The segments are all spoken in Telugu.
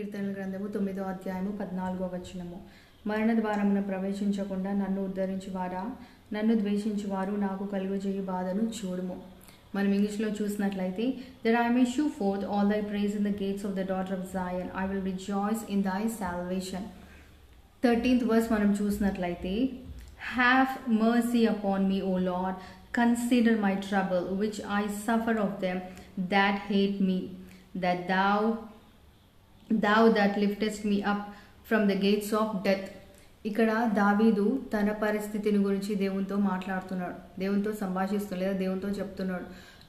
కీర్తనల గ్రంథము 9వ అధ్యాయము 14వ వచనము. మరణ ద్వారమున ప్రవేశించకుండా నన్ను ఉద్ధరించువారా, నన్ను ద్వేషించువారు నాకు కలుగజేయు బాధను చూడుము. మనం ఇంగ్లీష్లో చూసినట్లయితే, that I may shew forth all thy praise in the gates of the daughter of Zion, I will rejoice in thy salvation. 13th verse మనం చూసినట్లయితే, have mercy upon me, O Lord, consider my trouble which I suffer of them that hate me, that thou that liftest me up from the gates of death. ఇక్కడ దావీదు తన పరిస్థితిని గురించి దేవునితో మాట్లాడుతున్నాడు, దేవునితో సంభాషిస్తున్నాడు, లేదా దేవునితో చెప్తున్నాడు.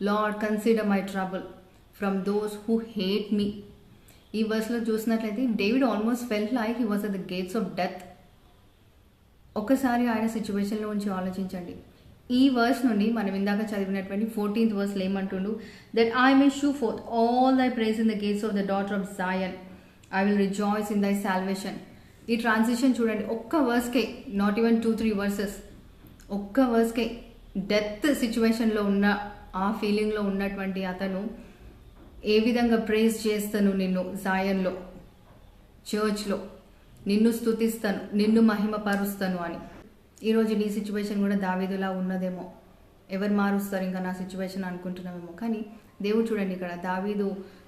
Lord consider my trouble from those who hate me. ఈ వర్స్లో చూసినట్లయితే David almost felt like he was at the gates of death. ఒక్కసారి ఆయన సిచ్యువేషన్లో ఉంచి ఆలోచించండి. ఈ వర్స్ నుండి మనం ఇందాక చదివినటువంటి 14th వర్స్లో ఏమంటుండు, that I may show forth all thy praise in the gates of the daughter of Zion, I will rejoice in thy salvation. ఈ ట్రాన్సిషన్ చూడండి, ఒక్క వర్స్కే, నాట్ ఈవెన్ 2-3 వర్సెస్, ఒక్క వర్స్కే డెత్ సిచ్యువేషన్లో ఉన్న ఆ ఫీలింగ్లో ఉన్నటువంటి అతను ఏ విధంగా ప్రైజ్ చేస్తాను నిన్ను జాయన్లో, చర్చ్లో నిన్ను స్తుతిస్తాను, నిన్ను మహిమపరుస్తాను అని. ఈరోజు నీ సిచ్యువేషన్ కూడా దావీదులా ఉన్నదేమో. ఎవరు మారుస్తారు ఇంకా నా సిచ్యువేషన్ అనుకుంటున్నామేమో. కానీ దేవుడు చూడండి, ఇక్కడ దావీదు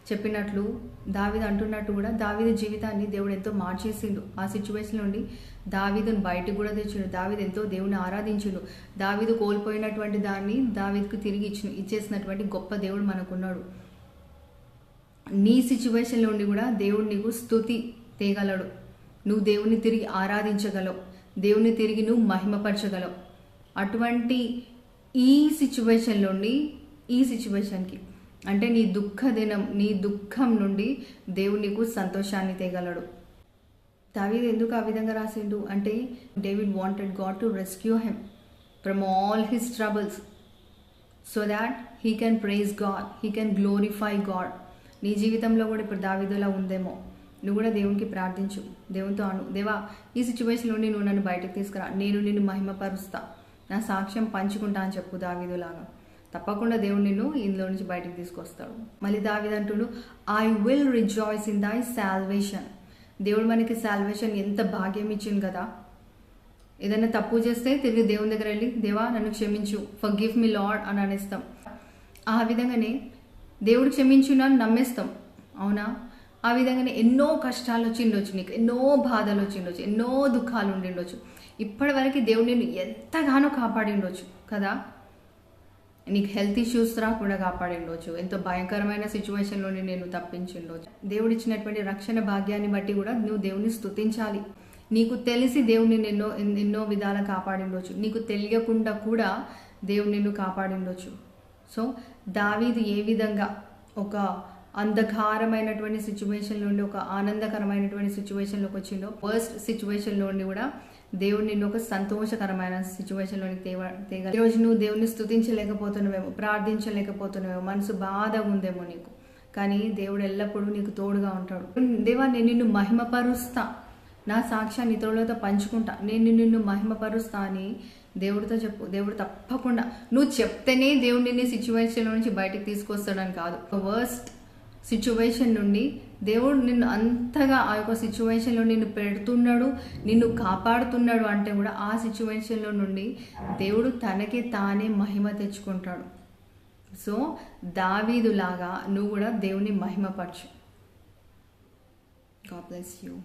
చెప్పినట్లు, దావీదు అంటున్నట్టు కూడా దావీదు జీవితాన్ని దేవుడు ఎంతో మార్చేసిండు. ఆ సిచ్యువేషన్ నుండి దావీదుని బయటకు కూడా తెచ్చిండు. దావీదు ఎంతో దేవుని ఆరాధించిండు. దావీదు కోల్పోయినటువంటి దాన్ని దావీదుకు తిరిగి ఇచ్చేసినటువంటి గొప్ప దేవుడు మనకున్నాడు. నీ సిచ్యువేషన్లో ఉండి కూడా దేవుడు నీకు స్తుతి తేగలడు. నువ్వు దేవుని తిరిగి ఆరాధించగలవు, దేవుని తిరిగి నువ్వు మహిమపరచగలవు. అటువంటి ఈ సిచ్యువేషన్ నుండి ఈ సిచ్యువేషన్కి, అంటే నీ నీ దుఃఖం నుండి దేవుడు నీకు సంతోషాన్ని తేగలడు. దావీదు ఎందుకు ఆ విధంగా రాసిండు అంటే, David wanted God to rescue him from all his troubles so that he can praise God, he can glorify God. నీ జీవితంలో కూడా ఇప్పుడు దావీదులా ఉందేమో. నువ్వు కూడా దేవునికి ప్రార్థించు, దేవునితో అను, దేవా ఈ సిచ్యువేషన్ నుండి నువ్వు నన్ను బయటకు తీసుకురా, నేను నిన్ను మహిమపరుస్తా, నా సాక్ష్యం పంచుకుంటా అని చెప్పు దావీదులాగా. తప్పకుండా దేవుడు నిన్ను ఇందులో నుంచి బయటకు తీసుకొస్తాడు. మళ్ళీ దావీదు అంటుడు, I will rejoice in thy salvation. దేవుడు మనకి సాల్వేషన్ ఎంత భాగ్యం ఇచ్చింది కదా. ఏదైనా తప్పు చేస్తే తిరిగి దేవుని దగ్గర వెళ్ళి, దేవా నన్ను క్షమించు, ఫర్గివ్ మీ లార్డ్ అని అనేస్తాం. ఆ విధంగానే దేవుడు క్షమించునని నమ్మేస్తాం, అవునా? ఆ విధంగానే ఎన్నో కష్టాలు వచ్చిండొచ్చు, నీకు ఎన్నో బాధలు వచ్చిండొచ్చు, ఎన్నో దుఃఖాలు ఉండిండొచ్చు. ఇప్పటి వరకు దేవుడు నిన్ను ఎంతగానో కాపాడిండొచ్చు కదా. నీకు హెల్త్ ఇష్యూస్ రా కూడా కాపాడిండొచ్చు, ఎంతో భయంకరమైన సిచ్యువేషన్లో నేను తప్పించిండొచ్చు. దేవుడు ఇచ్చినటువంటి రక్షణ భాగ్యాన్ని బట్టి కూడా నువ్వు దేవుని స్తుతించాలి. నీకు తెలిసి దేవుని ఎన్నో విధాలా కాపాడిండొచ్చు, నీకు తెలియకుండా కూడా దేవుడు నిన్ను కాపాడిండొచ్చు. సో దావీదు ఏ విధంగా ఒక అంధకారమైనటువంటి సిచ్యువేషన్ నుండి ఒక ఆనందకరమైనటువంటి సిచ్యువేషన్లోకి వచ్చిందో, వర్స్ట్ సిచ్యువేషన్లో ఉండి కూడా దేవుడు నిన్ను ఒక సంతోషకరమైన సిచ్యువేషన్లోకి తేగల. ఈరోజు నువ్వు దేవుని స్తుతించలేకపోతున్నావేమో, ప్రార్థించలేకపోతున్నావేమో, మనసు బాధ ఉందేమో నీకు. కానీ దేవుడు ఎల్లప్పుడూ నీకు తోడుగా ఉంటాడు. దేవా నేను నిన్ను మహిమపరుస్తా, నా సాక్ష్యాన్ని ఇతరులతో పంచుకుంటా, నేను నిన్ను మహిమపరుస్తా అని దేవుడితో చెప్పు. దేవుడు తప్పకుండా, నువ్వు చెప్తేనే దేవుడు నిన్ను సిచ్యువేషన్ నుంచి బయటకు తీసుకొస్తాడని కాదు. వర్స్ట్ సిచ్యువేషన్ నుండి దేవుడు నిన్ను అంతగా ఆ యొక్క సిచ్యువేషన్లో నిన్ను పెడుతున్నాడు, నిన్ను కాపాడుతున్నాడు అంటే కూడా ఆ సిచ్యువేషన్లో నుండి దేవుడు తనకి తానే మహిమ తెచ్చుకుంటాడు. సో దావీదులాగా నువ్వు కూడా దేవుని మహిమపరచు. God bless you.